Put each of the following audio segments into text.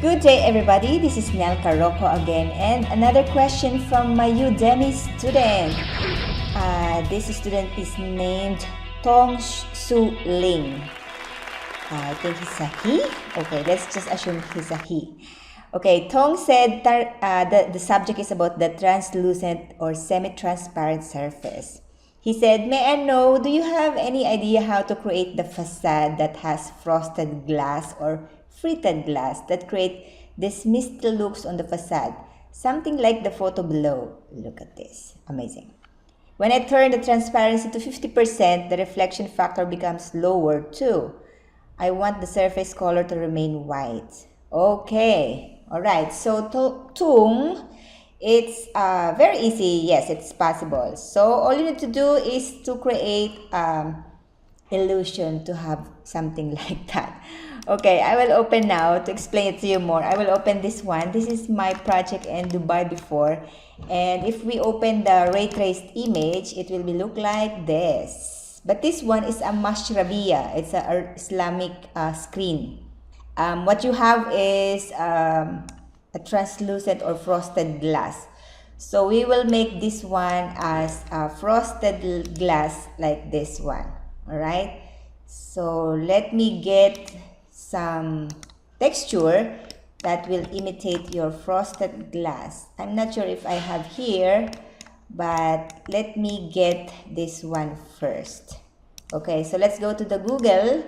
Good day everybody, this is Nelca Roco again, and another question from my Udemy student. This student is named Tong Su Ling. I think he's a he. Okay, let's just assume he's a he. Okay, Tong said the subject is about the translucent or semi-transparent surface. He said, may I know, do you have any idea how to create the facade that has frosted glass or fritted glass that create these misty looks on the facade? Something like the photo below. Look at this. Amazing. When I turn the transparency to 50%, the reflection factor becomes lower too. I want the surface color to remain white. Okay. Alright. So, Tung, it's very easy. Yes, it's possible. So, all you need to do is to create illusion to have something like that. Okay, I will open now to explain it to you more. I will open this one. This is my project in Dubai before. And if we open the ray traced image, it will be look like this. But this one is a mashrabiyah. It's an Islamic screen. What you have is a translucent or frosted glass. So we will make this one as a frosted glass like this one. Alright, so let me get some texture that will imitate your frosted glass. I'm not sure if I have here, but let me get this one first. Okay, so let's go to the Google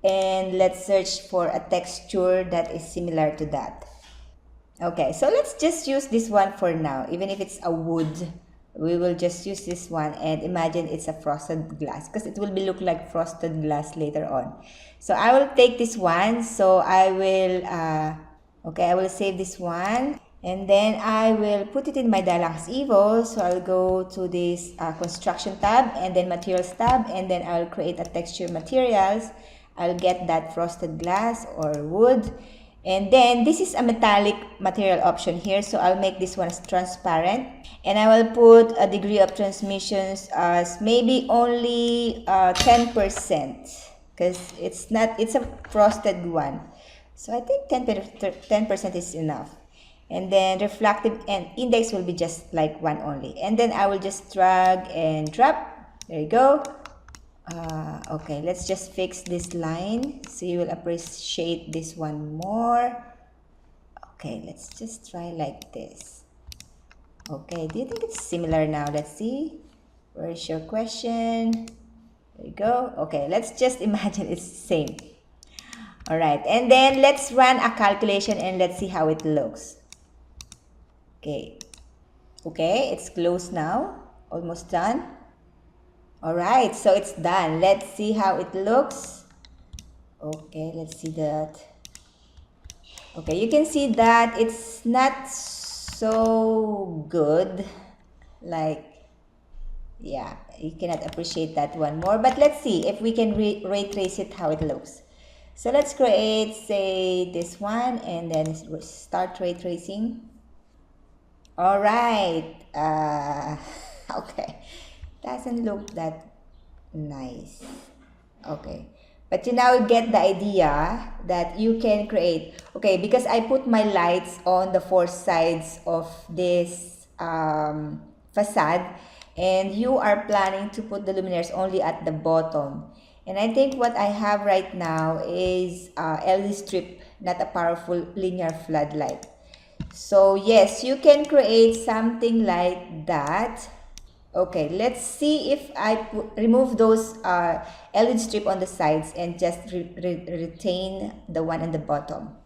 and let's search for a texture that is similar to that. Okay, so let's just use this one for now. Even if it's a wood, we will just use this one and imagine it's a frosted glass because it will be look like frosted glass later on. So I will take this one. So I will I will save this one and then I will put it in my Dialux Evo. So I'll go to this construction tab and then materials tab, and then I'll create a texture materials. I'll get that frosted glass or wood. And then this is a metallic material option here, so I'll make this one as transparent, and I will put a degree of transmissions as maybe only 10% because it's a frosted one, so I think 10% is enough. And then reflective and index will be just like 1 only, and then I will just drag and drop. There you go. Okay, let's just fix this line so you will appreciate this one more. Okay, let's just try like this. Okay, do you think it's similar now? Let's see. Where's your question? There you go. Okay, let's just imagine it's the same. Alright, and then let's run a calculation and let's see how it looks. Okay, it's close now. Almost done. Alright, so it's done. Let's see how it looks. Okay, let's see that. Okay, you can see that it's not so good. Like, yeah, you cannot appreciate that one more. But let's see if we can ray trace it, how it looks. So let's create, say, this one and then start ray tracing. Alright, okay. Doesn't look that nice. Okay, but you now get the idea that you can create. Okay, because I put my lights on the 4 sides of this facade, and you are planning to put the luminaires only at the bottom. And I think what I have right now is LED strip, not a powerful linear floodlight. So yes, you can create something like that. Okay, let's see if I remove those LED strip on the sides and just retain the one on the bottom.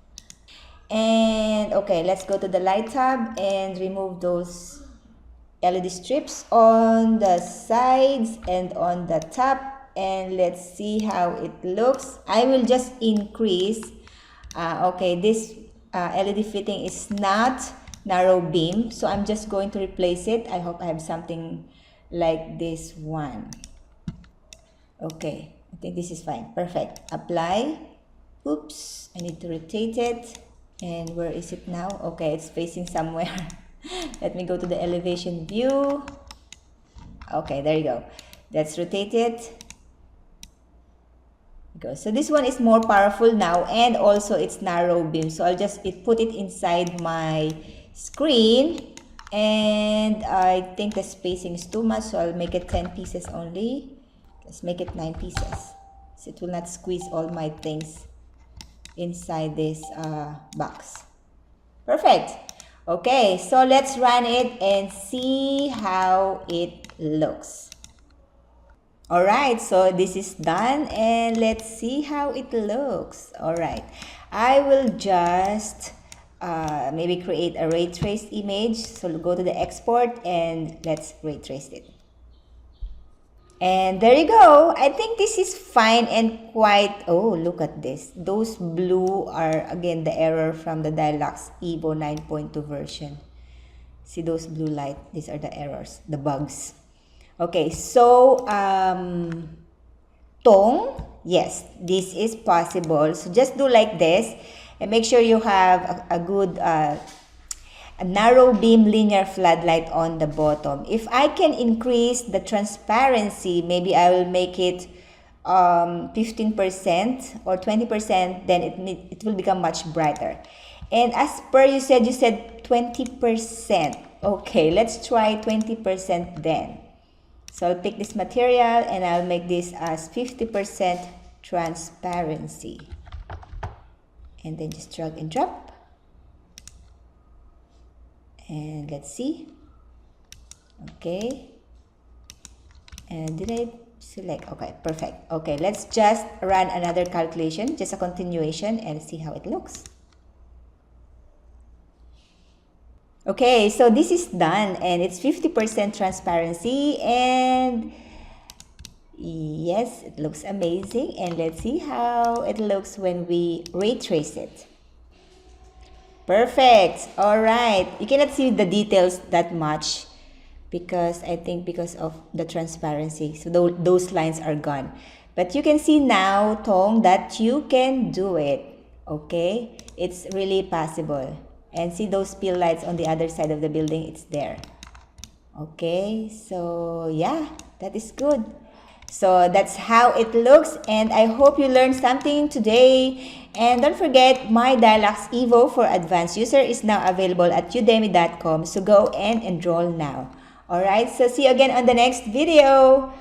And okay, let's go to the light tab and remove those LED strips on the sides and on the top, and let's see how it looks. I will just increase. Okay, this LED fitting is not narrow beam, so I'm just going to replace it. I hope I have something like this one. Okay, I think this is fine. Perfect. Apply. Oops, I need to rotate it. And where is it now? Okay, it's facing somewhere. Let me go to the elevation view. Okay, there you go. Let's rotate it. Go. So this one is more powerful now, and also it's narrow beam. So I'll just put it inside my screen, and I think the spacing is too much, so I'll make it 10 pieces only. Let's make it 9 pieces, so it will not squeeze all my things inside this box. Perfect. Okay, so let's run it and see how it looks. Alright, so this is done, and let's see how it looks. Alright, I will just maybe create a ray traced image. So go to the export and let's ray trace it. And there you go. I think this is fine and quite, oh, look at this. Those blue are again the error from the Dialux Evo 9.2 version. See those blue light? These are the errors, the bugs. Okay, so tone, yes, this is possible. So just do like this and make sure you have a good a narrow beam linear floodlight on the bottom. If I can increase the transparency, maybe I will make it 15% or 20%, then it will become much brighter. And as per you said 20%. Okay, let's try 20% then. So I'll take this material and I'll make this as 50% transparency. And then just drag and drop. And let's see. Okay. And did I select? Okay, perfect. Okay, let's just run another calculation, just a continuation, and see how it looks. Okay, so this is done and it's 50% transparency, and yes, it looks amazing. And let's see how it looks when we ray trace it. Perfect. All right, you cannot see the details that much because I think because of the transparency, so those lines are gone, but you can see now, Tong, that you can do it. Okay, it's really possible. And see those peel lights on the other side of the building, it's there. Okay, so yeah, that is good. So that's how it looks, and I hope you learned something today. And don't forget, my Dialux Evo for advanced user is now available at udemy.com, so go and enroll now. Alright, so see you again on the next video.